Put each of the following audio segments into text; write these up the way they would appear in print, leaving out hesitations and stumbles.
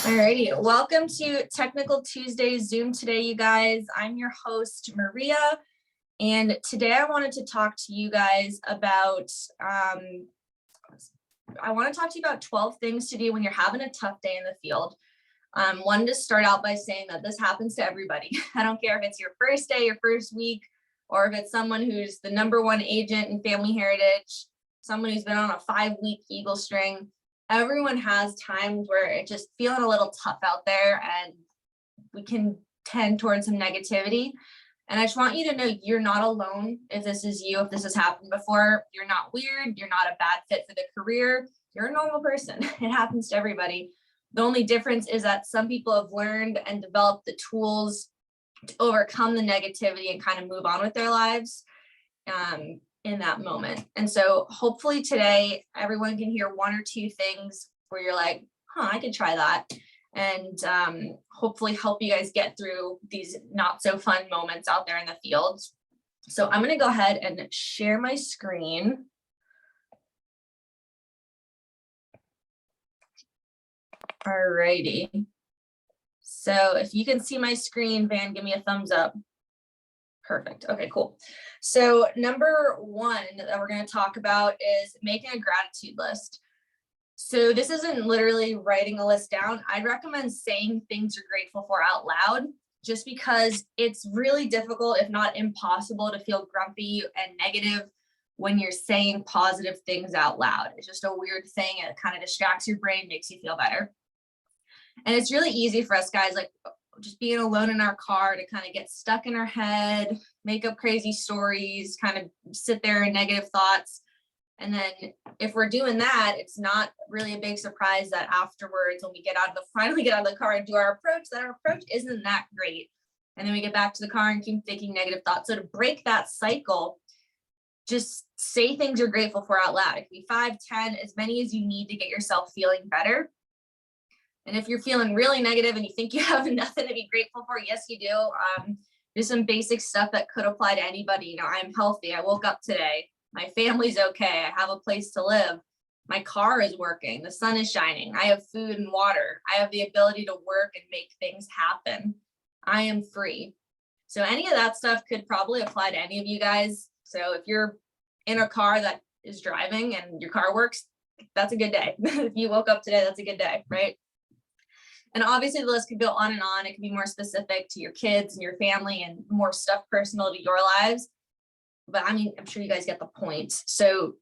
Alrighty, welcome to Technical Tuesday Zoom today, you guys. I'm your host, Maria, and today I wanted to talk to you guys about, 12 things to do when you're having a tough day in the field. Wanted to start out by saying that this happens to everybody. I don't care if it's your first day, your first week, or if it's someone who's the #1 agent in family heritage, someone who's been on a 5-week Eagle string. Everyone has times where it's just feeling a little tough out there and we can tend towards some negativity. And I just want you to know you're not alone. If this is you, if this has happened before, you're not weird. You're not a bad fit for the career. You're a normal person. It happens to everybody. The only difference is that some people have learned and developed the tools to overcome the negativity and kind of move on with their lives in that moment. And so hopefully today everyone can hear one or two things where you're like, I could try that, and hopefully help you guys get through these not so fun moments out there in the field. So I'm going to go ahead and share my screen. All righty. So if you can see my screen, Van, give me a thumbs up. Perfect. Okay, cool. So #1 that we're going to talk about is making a gratitude list. So this isn't literally writing a list down. I'd recommend saying things you're grateful for out loud, just because it's really difficult, if not impossible, to feel grumpy and negative when you're saying positive things out loud. It's just a weird thing. It kind of distracts your brain, makes you feel better. And it's really easy for us guys, like just being alone in our car, to kind of get stuck in our head, make up crazy stories, kind of sit there in negative thoughts. And then if we're doing that, it's not really a big surprise that afterwards, when we finally get out of the car and do our approach, that our approach isn't that great. And then we get back to the car and keep thinking negative thoughts. So to break that cycle, just say things you're grateful for out loud. It could be 5, 10, as many as you need to get yourself feeling better. And if you're feeling really negative and you think you have nothing to be grateful for, yes, you do. There's some basic stuff that could apply to anybody. I'm healthy. I woke up today. My family's okay. I have a place to live. My car is working. The sun is shining. I have food and water. I have the ability to work and make things happen. I am free. So any of that stuff could probably apply to any of you guys. So if you're in a car that is driving and your car works, that's a good day. If you woke up today, that's a good day, right? And obviously the list could go on and on. It could be more specific to your kids and your family and more stuff personal to your lives. But I mean, I'm sure you guys get the point. So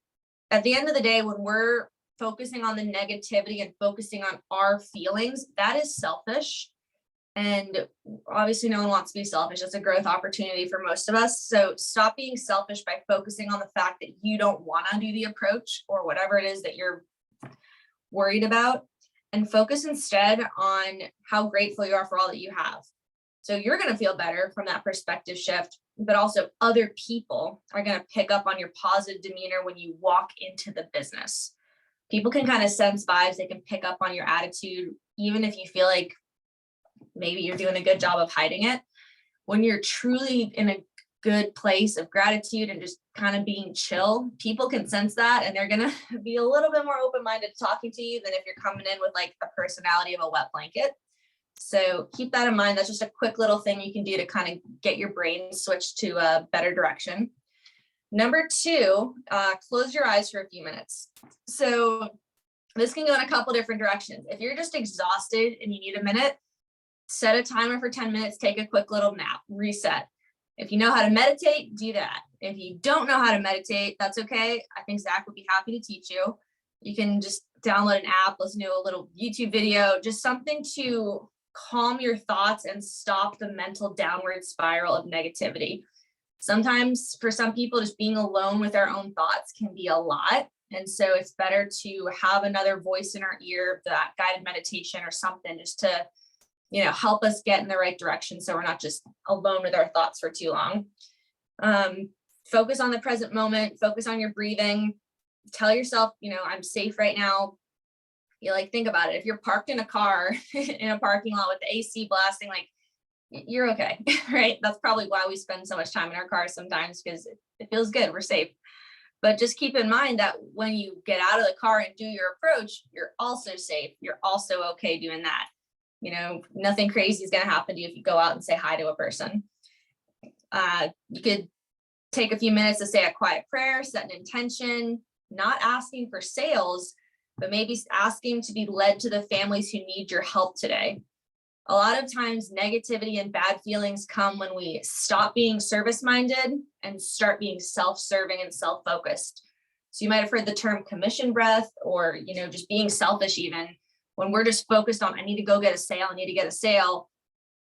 at the end of the day, when we're focusing on the negativity and focusing on our feelings, that is selfish. And obviously no one wants to be selfish. It's a growth opportunity for most of us. So stop being selfish by focusing on the fact that you don't want to do the approach or whatever it is that you're worried about, and focus instead on how grateful you are for all that you have. So you're going to feel better from that perspective shift, but also other people are going to pick up on your positive demeanor when you walk into the business. People can kind of sense vibes. They can pick up on your attitude, even if you feel like maybe you're doing a good job of hiding it. When you're truly in a good place of gratitude and just kind of being chill, people can sense that, and they're going to be a little bit more open-minded talking to you than if you're coming in with like the personality of a wet blanket. So keep that in mind. That's just a quick little thing you can do to kind of get your brain switched to a better direction. #2, close your eyes for a few minutes. So this can go in a couple different directions. If you're just exhausted and you need a minute, set a timer for 10 minutes, take a quick little nap, reset. If you know how to meditate, do that. If you don't know how to meditate, that's okay. I think Zach would be happy to teach you. You can just download an app, listen to a little YouTube video, just something to calm your thoughts and stop the mental downward spiral of negativity. Sometimes for some people, just being alone with our own thoughts can be a lot. And so it's better to have another voice in our ear, that guided meditation or something, just to help us get in the right direction, so we're not just alone with our thoughts for too long. Focus on the present moment, focus on your breathing, tell yourself, I'm safe right now. Think about it. If you're parked in a car in a parking lot with the AC blasting, you're okay, right? That's probably why we spend so much time in our cars sometimes, because it feels good, we're safe. But just keep in mind that when you get out of the car and do your approach, you're also safe. You're also okay doing that. Nothing crazy is going to happen to you if you go out and say hi to a person. You could take a few minutes to say a quiet prayer, set an intention, not asking for sales, but maybe asking to be led to the families who need your help today. A lot of times negativity and bad feelings come when we stop being service-minded and start being self-serving and self-focused. So you might have heard the term commission breath, or, just being selfish even. When we're just focused on, I need to go get a sale, I need to get a sale,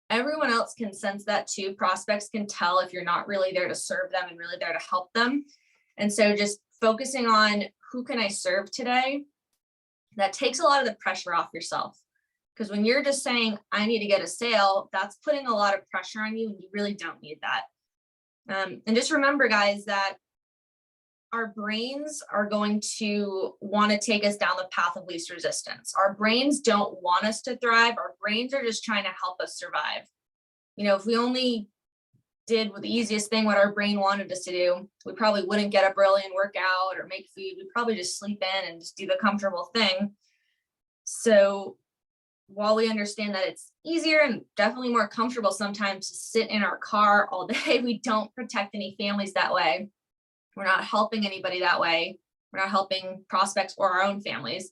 everyone else can sense that too. Prospects can tell if you're not really there to serve them and really there to help them. And so just focusing on who can I serve today, that takes a lot of the pressure off yourself. Because when you're just saying, I need to get a sale, that's putting a lot of pressure on you, and you really don't need that. And just remember, guys, that our brains are going to want to take us down the path of least resistance. Our brains don't want us to thrive. Our brains are just trying to help us survive. If we only did the easiest thing, what our brain wanted us to do, we probably wouldn't get up early and work out or make food. We'd probably just sleep in and just do the comfortable thing. So while we understand that it's easier and definitely more comfortable sometimes to sit in our car all day, we don't protect any families that way. We're not helping anybody that way. We're not helping prospects or our own families.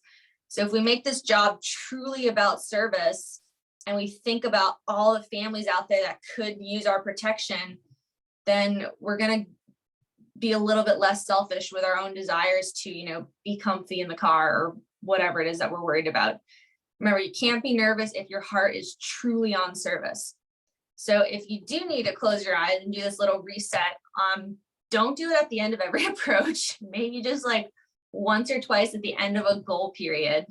So if we make this job truly about service, and we think about all the families out there that could use our protection, then we're going to be a little bit less selfish with our own desires to, be comfy in the car or whatever it is that we're worried about. Remember, you can't be nervous if your heart is truly on service. So if you do need to close your eyes and do this little reset, don't do it at the end of every approach. Maybe just like once or twice at the end of a goal period,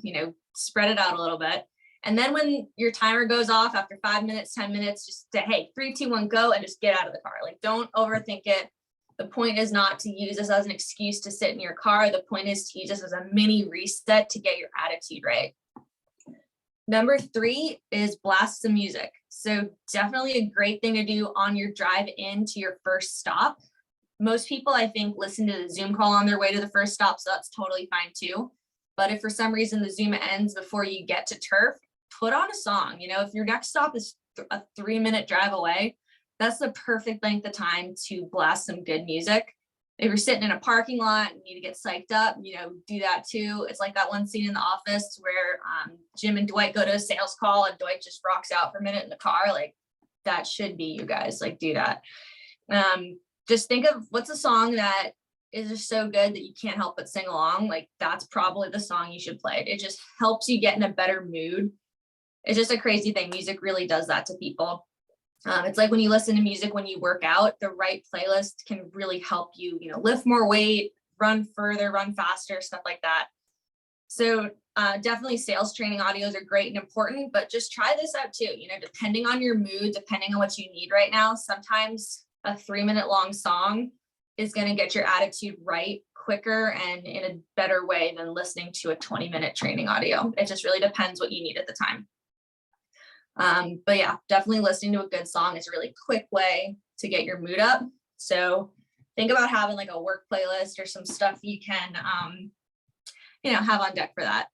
spread it out a little bit. And then when your timer goes off after 5 minutes, 10 minutes, just say, hey, 3, 2, 1, go, and just get out of the car. Like, don't overthink it. The point is not to use this as an excuse to sit in your car. The point is to use this as a mini reset to get your attitude right. Number 3 is blast some music. So definitely a great thing to do on your drive into your first stop. Most people, I think, listen to the Zoom call on their way to the first stop, so that's totally fine too. But if for some reason the Zoom ends before you get to turf, put on a song. If your next stop is a 3-minute drive away, that's the perfect length of time to blast some good music. If you're sitting in a parking lot and you need to get psyched up, do that too. It's like that one scene in The Office where Jim and Dwight go to a sales call and Dwight just rocks out for a minute in the car. Like, that should be you guys. Like, do that. Just think of what's a song that is just so good that you can't help but sing along. Like, that's probably the song you should play. It just helps you get in a better mood. It's just a crazy thing. Music really does that to people. It's like when you listen to music when you work out, the right playlist can really help you, lift more weight, run further, run faster, stuff like that. So definitely sales training audios are great and important, but just try this out too. Depending on your mood, depending on what you need right now, sometimes a 3-minute long song is going to get your attitude right quicker and in a better way than listening to a 20-minute training audio. It just really depends what you need at the time. But yeah, definitely listening to a good song is a really quick way to get your mood up. So think about having like a work playlist or some stuff you can, have on deck for that.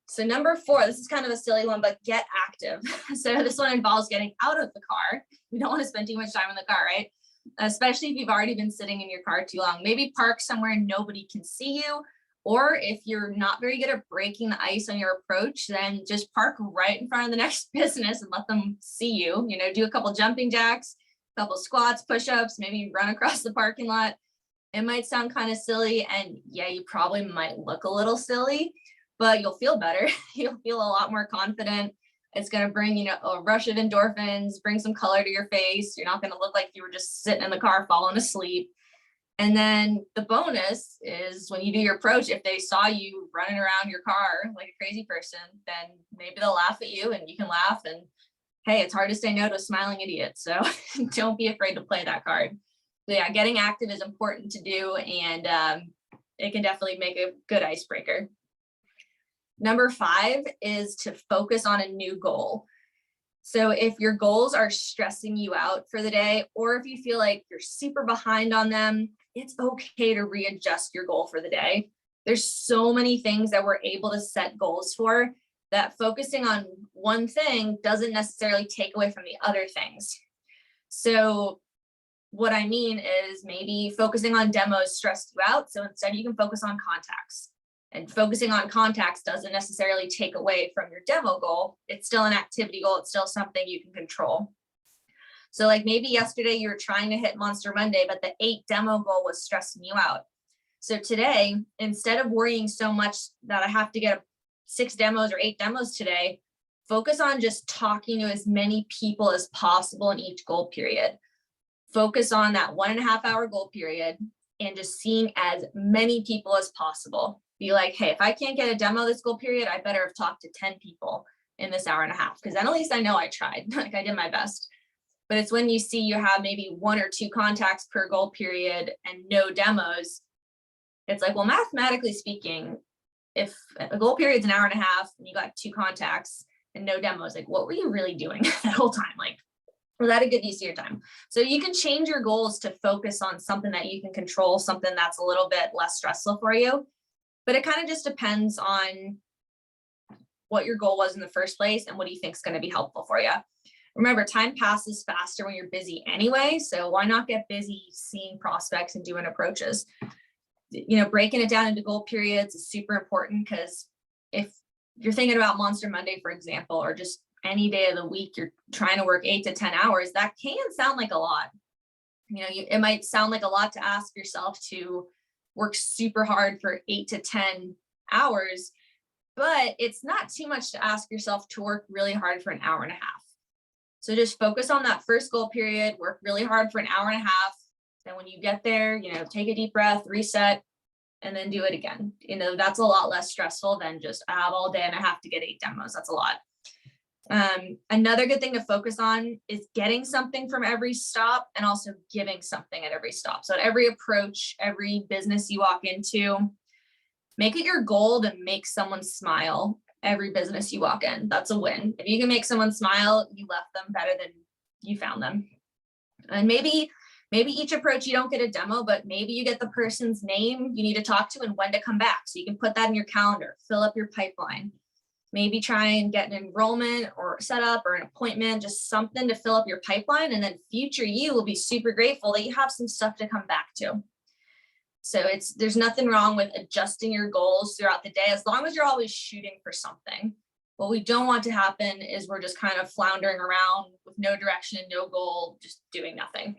So number 4, this is kind of a silly one, but get active. So this one involves getting out of the car. We don't want to spend too much time in the car, right? Especially if you've already been sitting in your car too long. Maybe park somewhere nobody can see you. Or if you're not very good at breaking the ice on your approach, then just park right in front of the next business and let them see you. Do a couple jumping jacks, a couple squats, push-ups, maybe run across the parking lot. It might sound kind of silly, and yeah, you probably might look a little silly, but you'll feel better. You'll feel a lot more confident. It's going to bring, a rush of endorphins, bring some color to your face. You're not going to look like you were just sitting in the car falling asleep. And then the bonus is when you do your approach, if they saw you running around your car like a crazy person, then maybe they'll laugh at you and you can laugh. And hey, it's hard to say no to a smiling idiot. So don't be afraid to play that card. So yeah, getting active is important to do, and it can definitely make a good icebreaker. Number 5 is to focus on a new goal. So if your goals are stressing you out for the day, or if you feel like you're super behind on them, it's okay to readjust your goal for the day. There's so many things that we're able to set goals for. that focusing on one thing doesn't necessarily take away from the other things. So what I mean is maybe focusing on demos stressed you out. So instead you can focus on contacts, and focusing on contacts doesn't necessarily take away from your demo goal. It's still an activity goal. It's still something you can control. So like maybe yesterday you were trying to hit Monster Monday, but the 8 demo goal was stressing you out. So today, instead of worrying so much that I have to get 6 demos or 8 demos today, focus on just talking to as many people as possible in each goal period. Focus on that 1.5 hour goal period and just seeing as many people as possible. Be like, hey, if I can't get a demo this goal period, I better have talked to 10 people in this 1.5 hours, because then at least I know I tried, like I did my best. But it's when you see you have maybe 1 or 2 contacts per goal period and no demos, it's like, well, mathematically speaking, if a goal period's 1.5 hours and you got 2 contacts and no demos, like what were you really doing that whole time? Like, was that a good use of your time? So you can change your goals to focus on something that you can control, something that's a little bit less stressful for you. But it kind of just depends on what your goal was in the first place and what do you think is going to be helpful for you. Remember, time passes faster when you're busy anyway. So why not get busy seeing prospects and doing approaches? You know, breaking it down into goal periods is super important, because if you're thinking about Monster Monday, for example, or just any day of the week, you're trying to work 8 to 10 hours, that can sound like a lot. You know, it might sound like a lot to ask yourself to work super hard for 8 to 10 hours, but it's not too much to ask yourself to work really hard for 1.5 hours. So just focus on that first goal period, work really hard for 1.5 hours. Then when you get there, you know, take a deep breath, reset, and then do it again. You know, that's a lot less stressful than just I have all day and I have to get 8 demos. That's a lot. Another good thing to focus on is getting something from every stop and also giving something at every stop. So at every approach, every business you walk into, make it your goal to make someone smile every business you walk in. That's a win. If you can make someone smile, you left them better than you found them. And maybe each approach you don't get a demo, but maybe you get the person's name you need to talk to and when to come back. So you can put that in your calendar, fill up your pipeline. Maybe try and get an enrollment or set up or an appointment, just something to fill up your pipeline. And then future you will be super grateful that you have some stuff to come back to. So there's nothing wrong with adjusting your goals throughout the day, as long as you're always shooting for something. What we don't want to happen is we're just kind of floundering around with no direction and no goal, just doing nothing.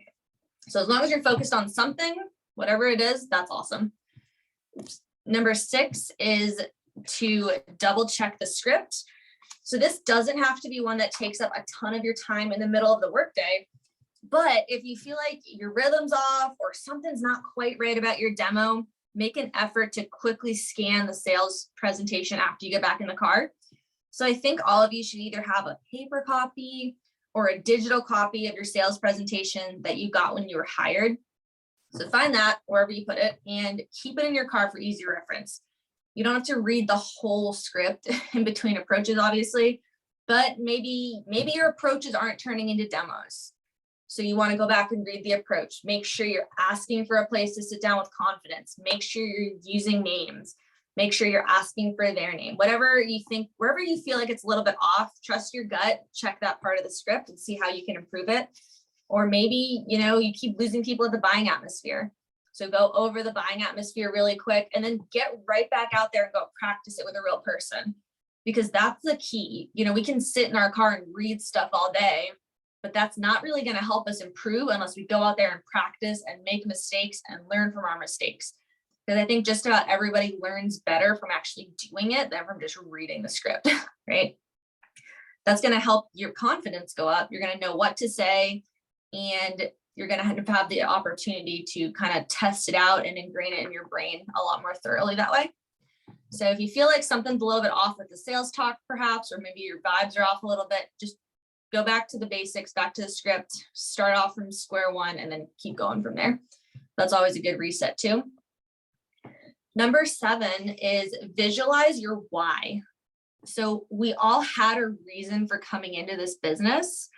So as long as you're focused on something, whatever it is, that's awesome. Number 6 is to double check the script. So this doesn't have to be one that takes up a ton of your time in the middle of the workday. But if you feel like your rhythm's off or something's not quite right about your demo, make an effort to quickly scan the sales presentation after you get back in the car. So I think all of you should either have a paper copy or a digital copy of your sales presentation that you got when you were hired. So find that wherever you put it and keep it in your car for easy reference. You don't have to read the whole script in between approaches, obviously, but maybe your approaches aren't turning into demos. So you want to go back and read the approach. Make sure you're asking for a place to sit down with confidence. Make sure you're using names. Make sure you're asking for their name. Whatever you think, wherever you feel like it's a little bit off, trust your gut, check that part of the script and see how you can improve it. Or maybe, you know, you keep losing people at the buying atmosphere. So go over the buying atmosphere really quick and then get right back out there and go practice it with a real person, because that's the key. You know, we can sit in our car and read stuff all day, but that's not really going to help us improve unless we go out there and practice and make mistakes and learn from our mistakes. Because I think just about everybody learns better from actually doing it than from just reading the script, right? That's going to help your confidence go up. You're going to know what to say, and you're going to have the opportunity to kind of test it out and ingrain it in your brain a lot more thoroughly that way. So if you feel like something's a little bit off with the sales talk, perhaps, or maybe your vibes are off a little bit, just go back to the basics, back to the script, start off from square one, and then keep going from there. That's always a good reset too. Number 7 is visualize your why. So we all had a reason for coming into this business.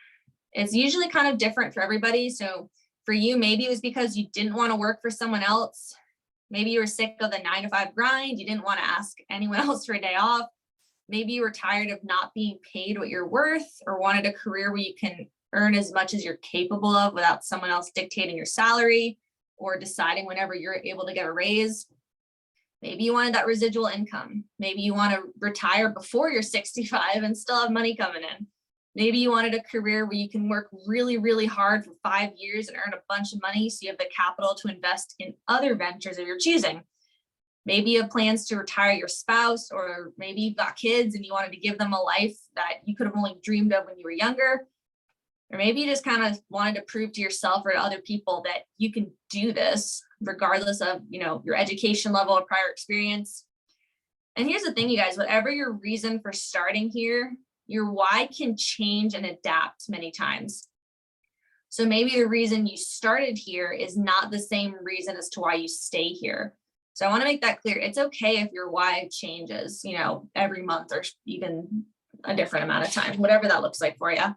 It's usually kind of different for everybody. So for you, maybe it was because you didn't want to work for someone else. Maybe you were sick of the 9-to-5 grind. You didn't want to ask anyone else for a day off. Maybe you were tired of not being paid what you're worth, or wanted a career where you can earn as much as you're capable of without someone else dictating your salary or deciding whenever you're able to get a raise. Maybe you wanted that residual income. Maybe you want to retire before you're 65 and still have money coming in. Maybe you wanted a career where you can work really, really hard for 5 years and earn a bunch of money so you have the capital to invest in other ventures of your choosing. Maybe you have plans to retire your spouse, or maybe you've got kids and you wanted to give them a life that you could have only dreamed of when you were younger. Or maybe you just kind of wanted to prove to yourself or to other people that you can do this regardless of, your education level or prior experience. And here's the thing, you guys, whatever your reason for starting here, your why can change and adapt many times. So maybe the reason you started here is not the same reason as to why you stay here. So I want to make that clear. It's okay if your why changes, every month or even a different amount of time, whatever that looks like for you.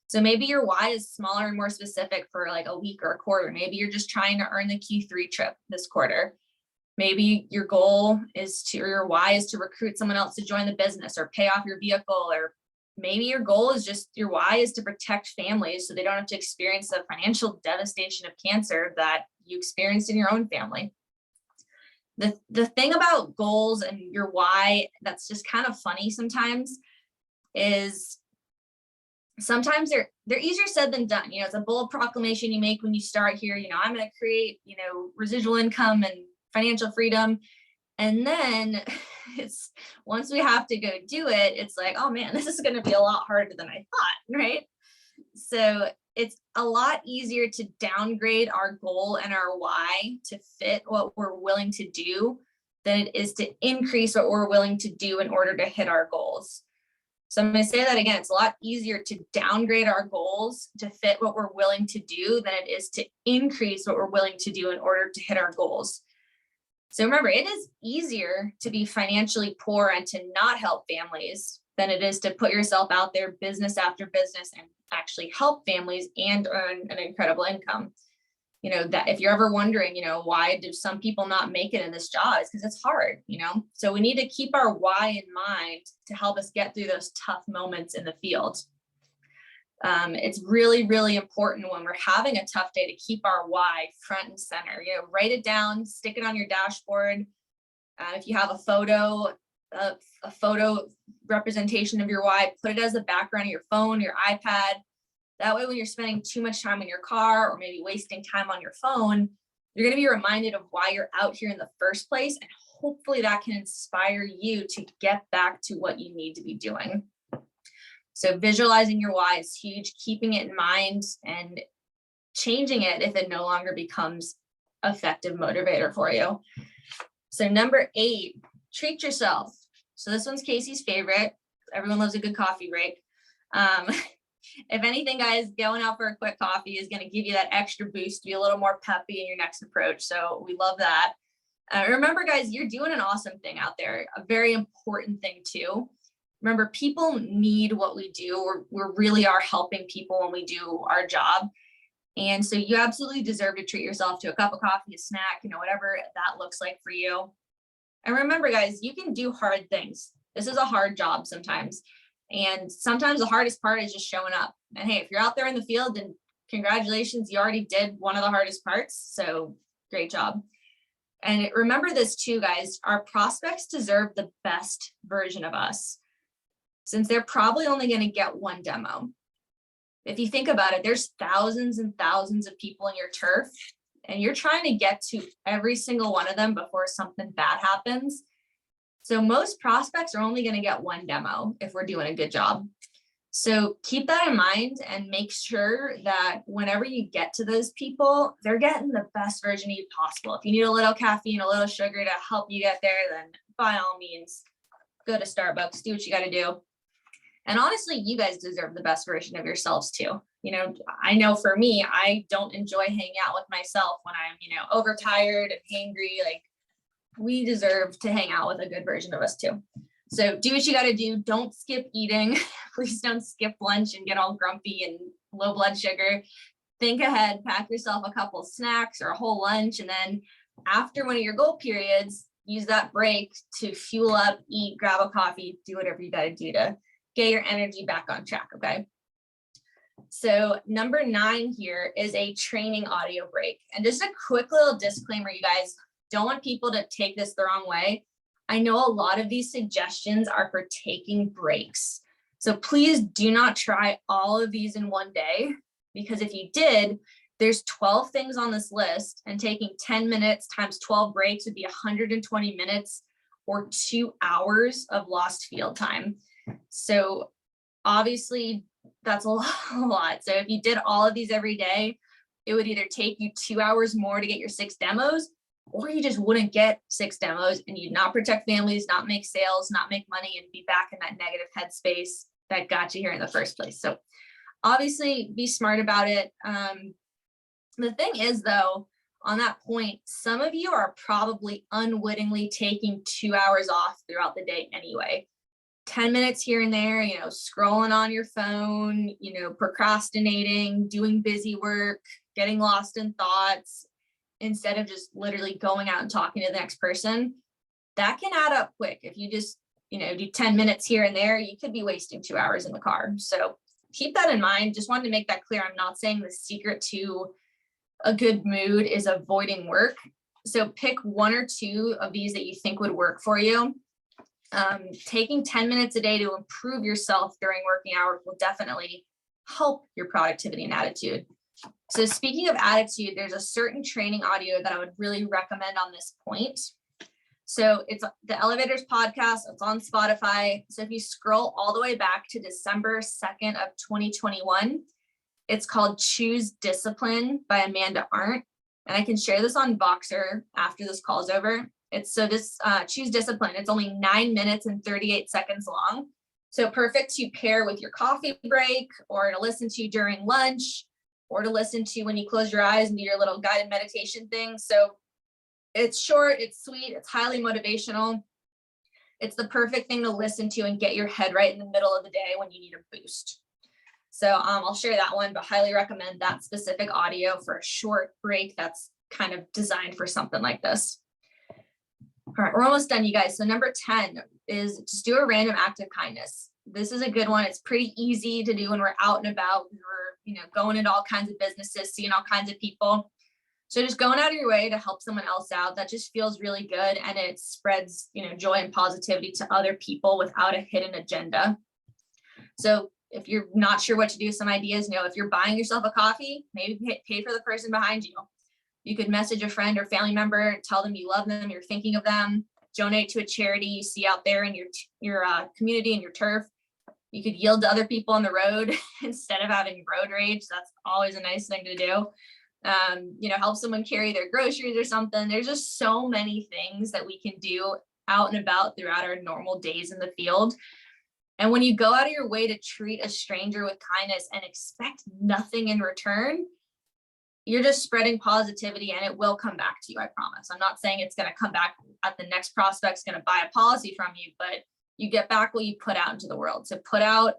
So maybe your why is smaller and more specific for like a week or a quarter. Maybe you're just trying to earn the Q3 trip this quarter. Maybe your goal is to, or your why is to recruit someone else to join the business or pay off your vehicle. Or maybe your goal is just, your why is to protect families so they don't have to experience the financial devastation of cancer that you experienced in your own family. The thing about goals and your why that's just kind of funny sometimes is sometimes they're easier said than done. It's a bold proclamation you make when you start here, I'm going to create, residual income and financial freedom. And then it's once we have to go do it, it's like, oh man, this is going to be a lot harder than I thought, right? So it's a lot easier to downgrade our goal and our why to fit what we're willing to do than it is to increase what we're willing to do in order to hit our goals. So I'm going to say that again, it's a lot easier to downgrade our goals to fit what we're willing to do than it is to increase what we're willing to do in order to hit our goals. So remember, it is easier to be financially poor and to not help families than it is to put yourself out there business after business and actually help families and earn an incredible income. That if you're ever wondering, why do some people not make it in this job? It's because it's hard, so we need to keep our why in mind to help us get through those tough moments in the field. It's really, really important when we're having a tough day to keep our why front and center. Write it down, stick it on your dashboard. If you have a photo representation of your why, put it as a background of your phone, your iPad. That way, when you're spending too much time in your car or maybe wasting time on your phone, you're going to be reminded of why you're out here in the first place. And hopefully that can inspire you to get back to what you need to be doing. So visualizing your why is huge, keeping it in mind and changing it if it no longer becomes an effective motivator for you. So number 8, treat yourself. So this one's Casey's favorite. Everyone loves a good coffee break. If anything, guys, going out for a quick coffee is going to give you that extra boost, be a little more peppy in your next approach. So we love that. Remember, guys, you're doing an awesome thing out there, a very important thing too. Remember, people need what we do. We really are helping people when we do our job. And so you absolutely deserve to treat yourself to a cup of coffee, a snack, whatever that looks like for you. And remember, guys, you can do hard things. This is a hard job sometimes. And sometimes the hardest part is just showing up. And hey, if you're out there in the field, then congratulations, you already did one of the hardest parts. So great job. And remember this too, guys, our prospects deserve the best version of us, since they're probably only going to get one demo. If you think about it, there's thousands and thousands of people in your turf, and you're trying to get to every single one of them before something bad happens. So most prospects are only going to get one demo if we're doing a good job. So keep that in mind and make sure that whenever you get to those people, they're getting the best version of you possible. If you need a little caffeine, a little sugar to help you get there, then by all means, go to Starbucks, do what you got to do. And honestly, you guys deserve the best version of yourselves too. I know for me, I don't enjoy hanging out with myself when I'm, overtired and hangry. Like, we deserve to hang out with a good version of us too. So do what you got to do. Don't skip eating. Please don't skip lunch and get all grumpy and low blood sugar. Think ahead, pack yourself a couple snacks or a whole lunch. And then after one of your goal periods, use that break to fuel up, eat, grab a coffee, do whatever you got to do to get your energy back on track. Okay. So number 9 here is a training audio break. And just a quick little disclaimer, you guys, don't want people to take this the wrong way. I know a lot of these suggestions are for taking breaks. So please do not try all of these in one day, because if you did, there's 12 things on this list, and taking 10 minutes times 12 breaks would be 120 minutes or 2 hours of lost field time. So obviously that's a lot. So if you did all of these every day, it would either take you 2 hours more to get your 6 demos, or you just wouldn't get 6 demos and you'd not protect families, not make sales, not make money, and be back in that negative headspace that got you here in the first place. So obviously be smart about it. The thing is, though, on that point, some of you are probably unwittingly taking 2 hours off throughout the day anyway. 10 minutes here and there, scrolling on your phone, procrastinating, doing busy work, getting lost in thoughts, instead of just literally going out and talking to the next person. That can add up quick. If you just, do 10 minutes here and there, you could be wasting 2 hours in the car. So keep that in mind. Just wanted to make that clear. I'm not saying the secret to a good mood is avoiding work. So pick 1 or 2 of these that you think would work for you. Taking 10 minutes a day to improve yourself during working hours will definitely help your productivity and attitude. So speaking of attitude, there's a certain training audio that I would really recommend on this point. So it's the Elevators podcast. It's on Spotify. So if you scroll all the way back to December 2nd of 2021, it's called Choose Discipline by Amanda Arndt. And I can share this on Voxer after this call's over. Choose Discipline. It's only 9 minutes and 38 seconds long. So perfect to pair with your coffee break, or to listen to during lunch, or to listen to when you close your eyes and do your little guided meditation thing. So it's short, it's sweet, it's highly motivational. It's the perfect thing to listen to and get your head right in the middle of the day when you need a boost. So I'll share that one, but highly recommend that specific audio for a short break that's kind of designed for something like this. All right, we're almost done, you guys. So number 10 is just do a random act of kindness. This is a good one. It's pretty easy to do when we're out and about. We're, going into all kinds of businesses, seeing all kinds of people. So just going out of your way to help someone else out, that just feels really good. And it spreads, joy and positivity to other people without a hidden agenda. So if you're not sure what to do, some ideas, if you're buying yourself a coffee, maybe pay for the person behind you. You could message a friend or family member and tell them you love them, you're thinking of them. Donate to a charity you see out there in your community and your turf. You could yield to other people on the road instead of having road rage. That's always a nice thing to do. Help someone carry their groceries or something. There's just so many things that we can do out and about throughout our normal days in the field. And when you go out of your way to treat a stranger with kindness and expect nothing in return, you're just spreading positivity, and it will come back to you, I promise. I'm not saying it's going to come back at the next prospect's going to buy a policy from you, but you get back what you put out into the world. So put out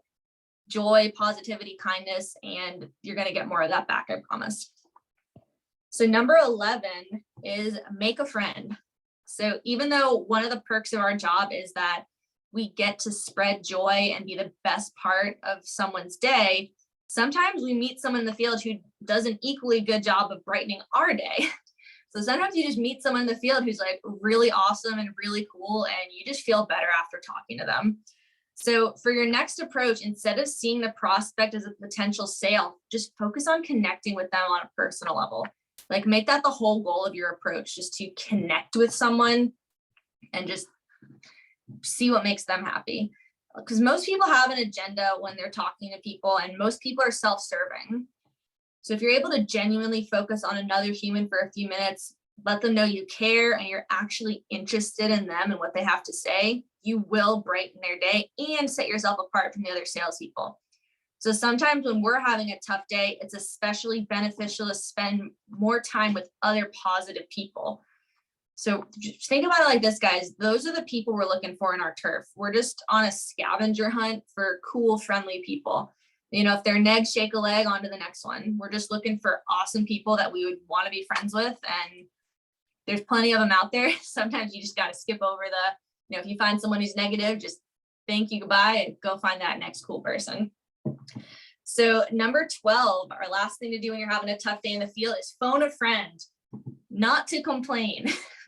joy, positivity, kindness, and you're going to get more of that back, I promise. So number 11 is make a friend. So even though one of the perks of our job is that we get to spread joy and be the best part of someone's day, sometimes we meet someone in the field who does an equally good job of brightening our day. So sometimes you just meet someone in the field who's like really awesome and really cool, and you just feel better after talking to them. So for your next approach, instead of seeing the prospect as a potential sale, just focus on connecting with them on a personal level. Like make that the whole goal of your approach, just to connect with someone and just see what makes them happy. Because most people have an agenda when they're talking to people, and most people are self-serving. So if you're able to genuinely focus on another human for a few minutes, let them know you care and you're actually interested in them and what they have to say, you will brighten their day and set yourself apart from the other salespeople. So sometimes when we're having a tough day, it's especially beneficial to spend more time with other positive people. So just think about it like this, guys. Those are the people we're looking for in our turf. We're just on a scavenger hunt for cool, friendly people. If they're neg, shake a leg, on to the next one. We're just looking for awesome people that we would want to be friends with. And there's plenty of them out there. Sometimes you just got to skip over if you find someone who's negative, just thank you, goodbye, and go find that next cool person. So number 12, our last thing to do when you're having a tough day in the field is phone a friend, not to complain.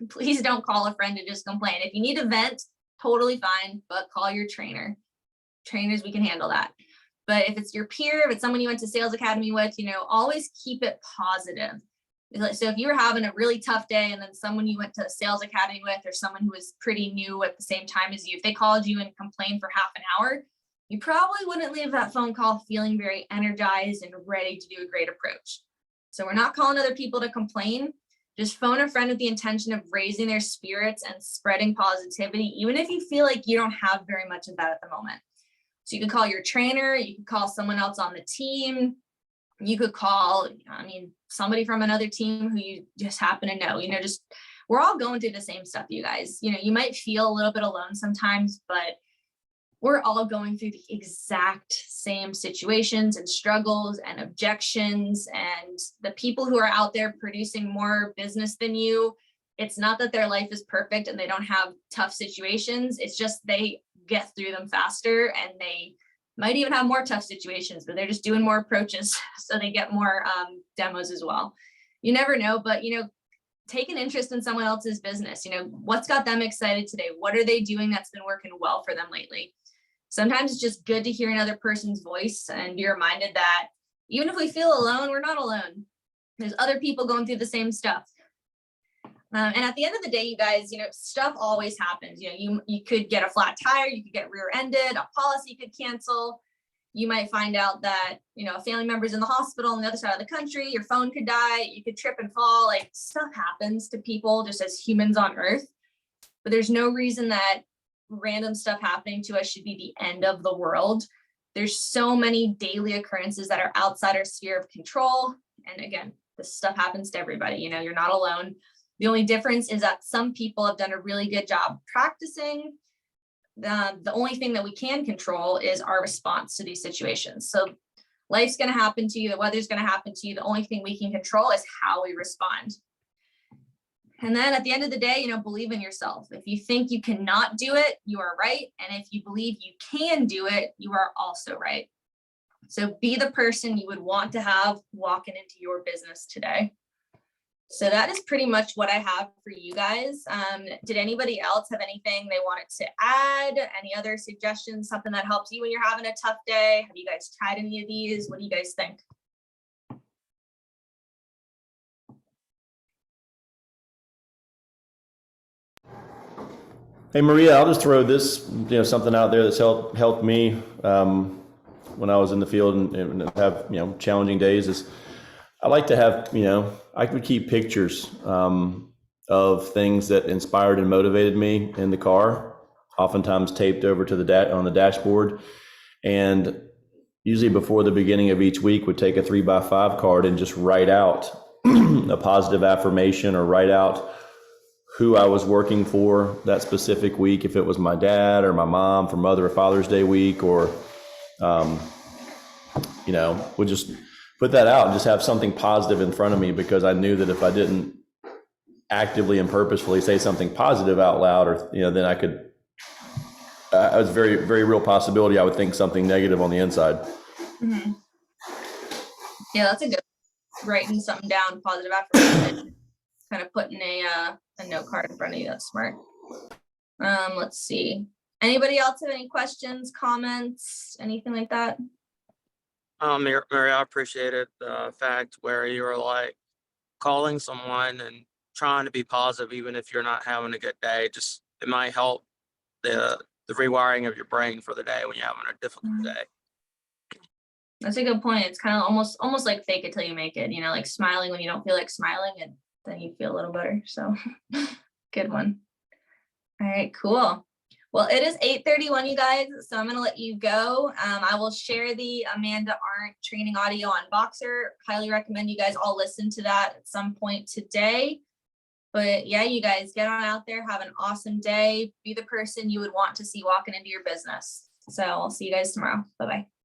Please don't call a friend to just complain. If you need to vent, totally fine, but call your trainer. Trainers, we can handle that. But if it's your peer, if it's someone you went to sales academy with, always keep it positive. So if you were having a really tough day and then someone you went to sales academy with, or someone who was pretty new at the same time as you, if they called you and complained for half an hour, you probably wouldn't leave that phone call feeling very energized and ready to do a great approach. So we're not calling other people to complain. Just phone a friend with the intention of raising their spirits and spreading positivity, even if you feel like you don't have very much of that at the moment. So you could call your trainer, you could call someone else on the team, you could call, somebody from another team who you just happen to know, just, we're all going through the same stuff, you guys. You might feel a little bit alone sometimes, but we're all going through the exact same situations and struggles and objections, and the people who are out there producing more business than you, it's not that their life is perfect and they don't have tough situations. It's just they get through them faster, and they might even have more tough situations, but they're just doing more approaches. So they get more demos as well. You never know, but, take an interest in someone else's business. What's got them excited today? What are they doing that's been working well for them lately? Sometimes it's just good to hear another person's voice and be reminded that even if we feel alone, we're not alone. There's other people going through the same stuff. And at the end of the day, you guys, stuff always happens. You could get a flat tire, you could get rear-ended, a policy could cancel. You might find out that, a family member's in the hospital on the other side of the country, your phone could die, you could trip and fall. Like, stuff happens to people just as humans on earth. But there's no reason that random stuff happening to us should be the end of the world. There's so many daily occurrences that are outside our sphere of control. And again, this stuff happens to everybody. You're not alone. The only difference is that some people have done a really good job practicing. The only thing that we can control is our response to these situations. So life's going to happen to you. The weather's going to happen to you. The only thing we can control is how we respond. And then at the end of the day, believe in yourself. If you think you cannot do it, you are right. And if you believe you can do it, you are also right. So be the person you would want to have walking into your business today. So that is pretty much what I have for you guys. Did anybody else have anything they wanted to add? Any other suggestions, something that helps you when you're having a tough day? Have you guys tried any of these? What do you guys think? Hey, Maria, I'll just throw this, something out there that's helped me when I was in the field and have, challenging days is I like to have, I could keep pictures of things that inspired and motivated me in the car, oftentimes taped over to on the dashboard. And usually before the beginning of each week would take a 3x5 card and just write out a positive affirmation or write out who I was working for that specific week, if it was my dad or my mom for Mother or Father's Day week, or, would just put that out and just have something positive in front of me, because I knew that if I didn't actively and purposefully say something positive out loud, or, then I could, it was a very, very real possibility I would think something negative on the inside. Mm-hmm. Yeah, that's a good, writing something down, positive affirmation, kind of putting a note card in front of you. That's smart. Let's see. Anybody else have any questions, comments, anything like that? Mary, I appreciated the fact where you were like calling someone and trying to be positive, even if you're not having a good day. Just, it might help the rewiring of your brain for the day when you're having a difficult day. That's a good point. It's kind of almost like fake it till you make it, like smiling when you don't feel like smiling, and then you feel a little better. So good one. All right, cool. Well, it is 8:31, you guys, so I'm going to let you go. I will share the Amanda Arndt training audio on Boxer. Highly recommend you guys all listen to that at some point today. But yeah, you guys get on out there, have an awesome day. Be the person you would want to see walking into your business. So I'll see you guys tomorrow. Bye-bye.